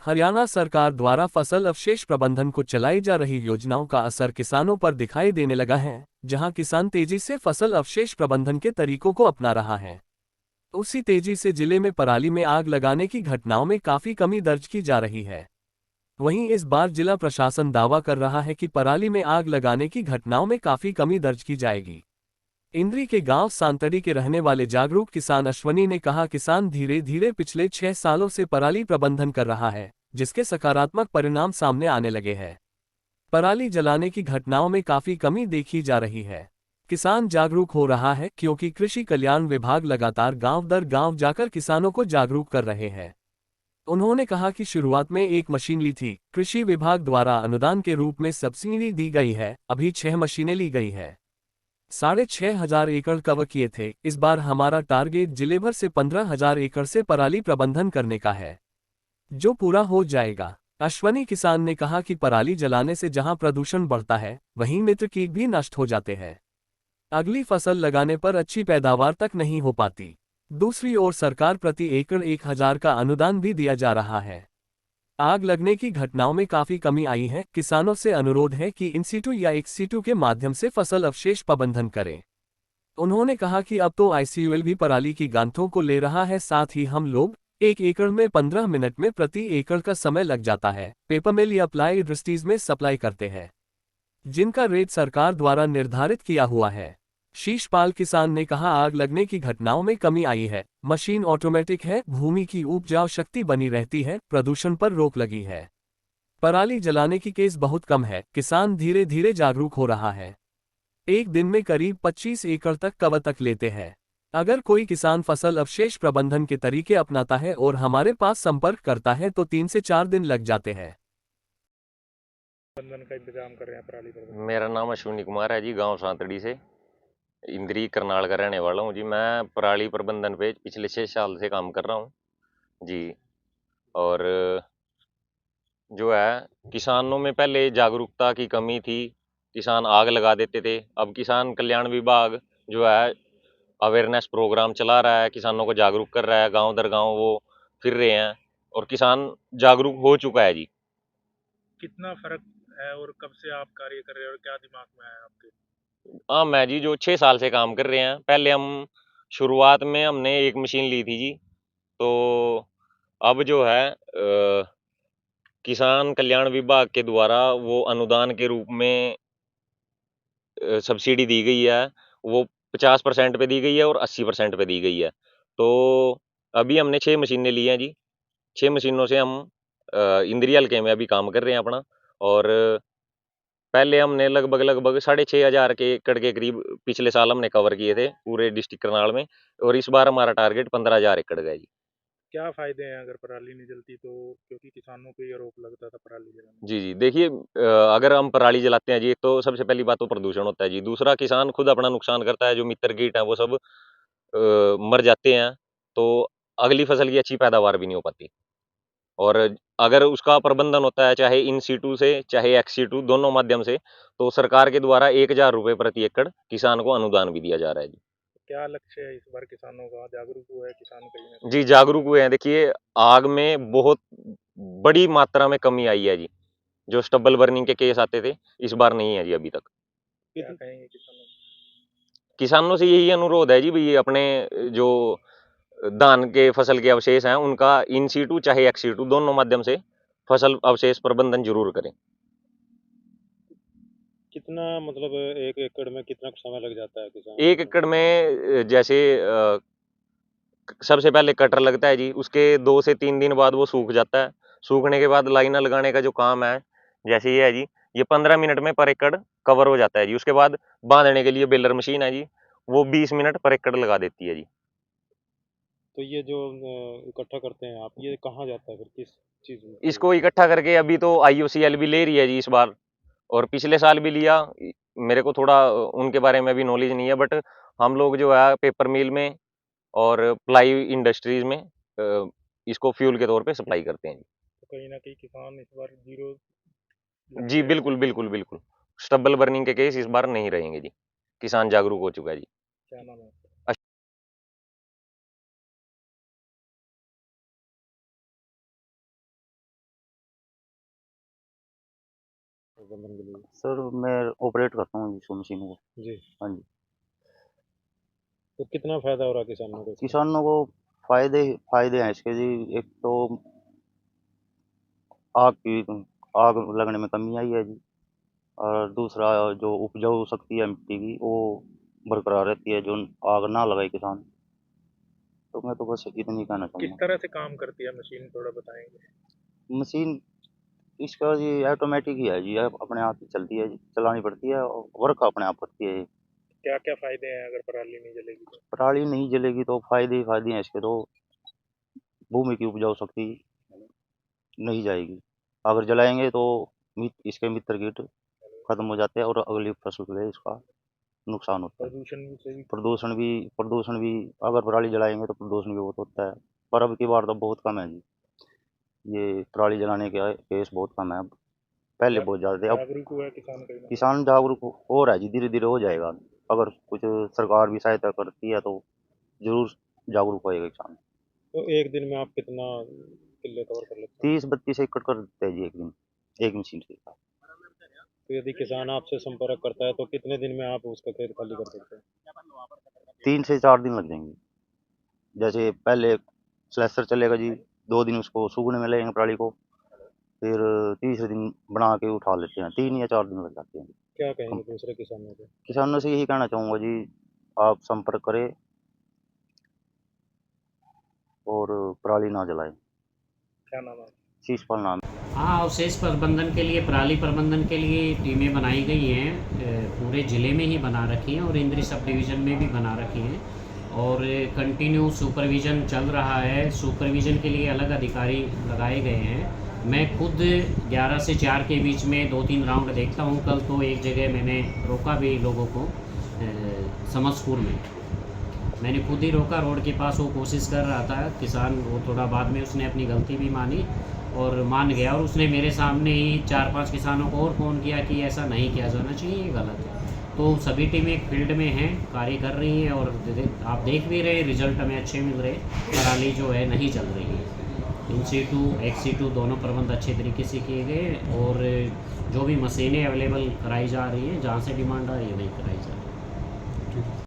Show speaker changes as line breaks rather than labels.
हरियाणा सरकार द्वारा फसल अवशेष प्रबंधन को चलाई जा रही योजनाओं का असर किसानों पर दिखाई देने लगा है, जहां किसान तेजी से फसल अवशेष प्रबंधन के तरीकों को अपना रहा है। उसी तेजी से जिले में पराली में आग लगाने की घटनाओं में काफी कमी दर्ज की जा रही है। वहीं इस बार जिला प्रशासन दावा कर रहा है कि पराली में आग लगाने की घटनाओं में काफी कमी दर्ज की जाएगी। इंद्री के गांव सांतड़ी के रहने वाले जागरूक किसान अश्वनी ने कहा, किसान धीरे धीरे पिछले 6 सालों से पराली प्रबंधन कर रहा है, जिसके सकारात्मक परिणाम सामने आने लगे हैं। पराली जलाने की घटनाओं में काफी कमी देखी जा रही है। किसान जागरूक हो रहा है क्योंकि कृषि कल्याण विभाग लगातार गांव दर गांव जाकर किसानों को जागरूक कर रहे हैं। उन्होंने कहा कि शुरुआत में एक मशीन ली थी, कृषि विभाग द्वारा अनुदान के रूप में सब्सिडी दी गई है, अभी 6 मशीनें ली गई है। 6,500 एकड़ कवर किए थे। इस बार हमारा टारगेट जिले भर से 15,000 एकड़ से पराली प्रबंधन करने का है, जो पूरा हो जाएगा। अश्वनी किसान ने कहा कि पराली जलाने से जहां प्रदूषण बढ़ता है, वहीं मित्र कीट भी नष्ट हो जाते हैं। अगली फसल लगाने पर अच्छी पैदावार तक नहीं हो पाती। दूसरी ओर सरकार प्रति एकड़ 1,000 का अनुदान भी दिया जा रहा है। आग लगने की घटनाओं में काफी कमी आई है। किसानों से अनुरोध है कि इन सीटू या एक्स-सीटू के माध्यम से फसल अवशेष प्रबंधन करें। उन्होंने कहा कि अब तो ICUL भी पराली की गांठों को ले रहा है, साथ ही हम लोग 1 एकड़ में 15 मिनट में प्रति एकड़ का समय लग जाता है, पेपर मिल या अप्लाई इंडस्ट्रीज में सप्लाई करते हैं, जिनका रेट सरकार द्वारा निर्धारित किया हुआ है। शीशपाल किसान ने कहा, आग लगने की घटनाओं में कमी आई है, मशीन ऑटोमेटिक है, भूमि की उपजाऊ शक्ति बनी रहती है, प्रदूषण पर रोक लगी है। पराली जलाने की केस बहुत कम है, किसान धीरे धीरे जागरूक हो रहा है। एक दिन में करीब 25 एकड़ तक कवर तक लेते हैं। अगर कोई किसान फसल अवशेष प्रबंधन के तरीके अपनाता है और हमारे पास संपर्क करता है तो 3 से 4 दिन लग जाते हैं।
प्रबंधन का इंतजाम कर रहे हैं पराली पर।
मेरा नाम अश्विनी कुमार है जी, गांव सांतड़ी से इंद्री करनाल का रहने वाला हूँ जी। मैं पराली प्रबंधन पे पिछले 6 साल से काम कर रहा हूँ जी। और जो है, किसानों में पहले जागरूकता की कमी थी, किसान आग लगा देते थे। अब किसान कल्याण विभाग जो है अवेयरनेस प्रोग्राम चला रहा है, किसानों को जागरूक कर रहा है, गांव दर गांव वो फिर रहे हैं और किसान जागरूक हो चुका है जी।
कितना फर्क है और कब से आप कार्य कर रहे हैं और क्या दिमाग में है आपके?
हाँ, मैं जी जो 6 साल से काम कर रहे हैं। पहले हम शुरुआत में हमने एक मशीन ली थी जी, तो अब जो है किसान कल्याण विभाग के द्वारा वो अनुदान के रूप में सब्सिडी दी गई है। वो 50% पे दी गई है और 80% पे दी गई है। तो अभी हमने 6 मशीनें ली हैं जी। 6 मशीनों से हम इंद्रिय हल्के में अभी काम कर रहे हैं अपना। और पहले हमने लगभग 6,500 के एकड़ के करीब पिछले साल हमने कवर किए थे पूरे डिस्ट्रिक्ट करनाल में, और इस बार हमारा टारगेट 15,000 एकड़ का है जी।
क्या फायदे हैं अगर पराली नहीं जलती तो? क्योंकि किसानों को ये आरोप लगता था पराली जलाने
जी, जी। देखिए, अगर हम पराली जलाते हैं जी, एक तो सबसे पहली बात तो प्रदूषण होता है जी। दूसरा, किसान खुद अपना नुकसान करता है, जो मित्र कीट हैं वो सब मर जाते हैं, तो अगली फसल की अच्छी पैदावार भी नहीं हो पाती। और अगर उसका प्रबंधन होता है चाहे इन सीटू से चाहे एक्स सीटू दोनों माध्यम से, तो सरकार के द्वारा 1,000 रुपये प्रति एकड़ किसान को अनुदान भी दिया जा रहा है जी।
क्या लक्ष्य है इस बार किसानों का? जागरूक हुआ है किसान कहीं ना कहीं?
जी, जागरूक हुए हैं। देखिए, आग में बहुत बड़ी मात्रा में कमी आई है जी। जो स्टब्बल बर्निंग के केस आते थे, इस बार नहीं है जी अभी तक।
क्या कहेंगे किसानों को?
किसानों से यही अनुरोध है जी, भई अपने जो धान के फसल के अवशेष हैं, उनका इन सीटू चाहे एक्स सीटू दोनों माध्यम से फसल अवशेष प्रबंधन जरूर करें।
कितना मतलब 1 एकड़ में कितना समय लग जाता है किसान
1 एकड़ में जैसे सबसे पहले कटर लगता है जी, उसके 2 से 3 दिन बाद वो सूख जाता है। सूखने के बाद लाइना लगाने का जो काम है, जैसे ये है जी, ये 15 मिनट में पर एकड़ कवर हो जाता है जी। उसके बाद बांधने के लिए बेलर मशीन है जी, वो 20 मिनट पर एकड़ लगा देती है जी।
तो ये जो इकट्ठा करते हैं आप, ये कहाँ जाता है फिर, किस चीज़ में
इसको
प्रयोग होता
इकट्ठा करके अभी तो IOCL भी ले रही है जी इस बार, और पिछले साल भी लिया। मेरे को थोड़ा उनके बारे में भी नॉलेज नहीं है, बट हम लोग जो है पेपर मिल में और प्लाई इंडस्ट्रीज में इसको फ्यूल के तौर पे सप्लाई करते हैं जी।
है? तो कहीं ना कहीं किसान इस बार जीरो
जी,
लक्ष्य है
बिल्कुल,
इसका।
बिल्कुल, बिल्कुल। स्टब्बल बर्निंग के केस इस बार नहीं रहेंगे जी। किसान जागरूक हो चुका है जी।
क्या नाम है? प्रबंधन के लिए?
सर मैं ऑपरेट करता हूँ इसको, मशीन को।
जी।
हाँ जी।
तो कितना फायदा हो रहा है किसानों को इससे?
किसानों को फायदे हैं इसके जी। एक तो आग लगने में कमी आई है जी, और दूसरा जो उपजाऊ शक्ति है मिट्टी की वो बरकरार रहती है, जो आग ना लगाए किसान। तो मैं तो बस इतनी कहना
किस
चाहूँगा।
तरह से काम करती है मशीन, थोड़ा बताएंगे?
मशीन इसका जी ऑटोमेटिक ही है जी, अपने आप ही चलती है जी, चलानी पड़ती है और वर्क अपने आप करती है।
क्या क्या फायदे हैं अगर पराली नहीं जलेगी तो?
पराली नहीं जलेगी तो फायदे ही फायदे हैं इसके। तो भूमि की उपजाऊ शक्ति नहीं जाएगी। अगर जलाएंगे तो इसके मित्र कीट खत्म हो जाते हैं और अगली फसल पे इसका नुकसान होता है। प्रदूषण भी अगर पराली जलाएंगे तो प्रदूषण भी बहुत होता है, पर अब की बार तो बहुत कम है जी। ये पराली जलाने के केस बहुत कम है अब, पहले बहुत ज़्यादा थे। अब
जागरूक हुआ है किसान कहीं ना?
किसान जागरूक हो रहा है जी, धीरे धीरे हो जाएगा। अगर कुछ सरकार भी सहायता करती है तो जरूर जागरूक होएगा किसान।
तो एक दिन में आप कितना किले कवर कर लेते हैं?
30-32 एकड़ कर देते हैं जी एक दिन, एक मशीन से।
तो यदि किसान आपसे संपर्क करता है तो कितने दिन में आप उसका खेत खाली कर सकते हैं?
3 से 4 दिन लग जाएंगे। जैसे पहले स्लेसर चलेगा जी, 2 दिन उसको सूखने में लगेंगे पराली को, फिर तीसरे दिन बना के उठा लेते हैं। 3 या 4 दिन लग जाते हैं।
क्या कहेंगे दूसरे किसानों को?
किसानों से यही कहना चाहूँगा जी, आप संपर्क करें और पराली ना जलाएं।
क्या नाम है?
शीशपाल नाम है।
हाँ, अवशेष प्रबंधन के लिए, पराली प्रबंधन के लिए टीमें बनाई गई हैं। पूरे ज़िले में ही बना रखी हैं और इंद्री सब डिवीज़न में भी बना रखी हैं, और कंटिन्यू सुपरविज़न चल रहा है। सुपरविज़न के लिए अलग अधिकारी लगाए गए हैं। मैं खुद 11 से 4 के बीच में 2-3 राउंड देखता हूँ। कल तो एक जगह मैंने रोका भी लोगों को, समस्तपुर में मैंने खुद ही रोका रोड के पास। वो कोशिश कर रहा था किसान, वो थोड़ा बाद में उसने अपनी गलती भी मानी और मान गया, और उसने मेरे सामने ही 4-5 किसानों को और फ़ोन किया कि ऐसा नहीं किया जाना चाहिए, ये गलत है। तो सभी टीमें फील्ड में हैं, कार्य कर रही हैं, और आप देख भी रहे रिजल्ट हमें अच्छे मिल रहे। पराली जो है नहीं चल रही है। इन सीटू एक्स सीटू दोनों प्रबंध अच्छे तरीके से किए गए, और जो भी मशीनें अवेलेबल कराई जा रही हैं, जहाँ से डिमांड आ रही है वहीं कराई जा रही है।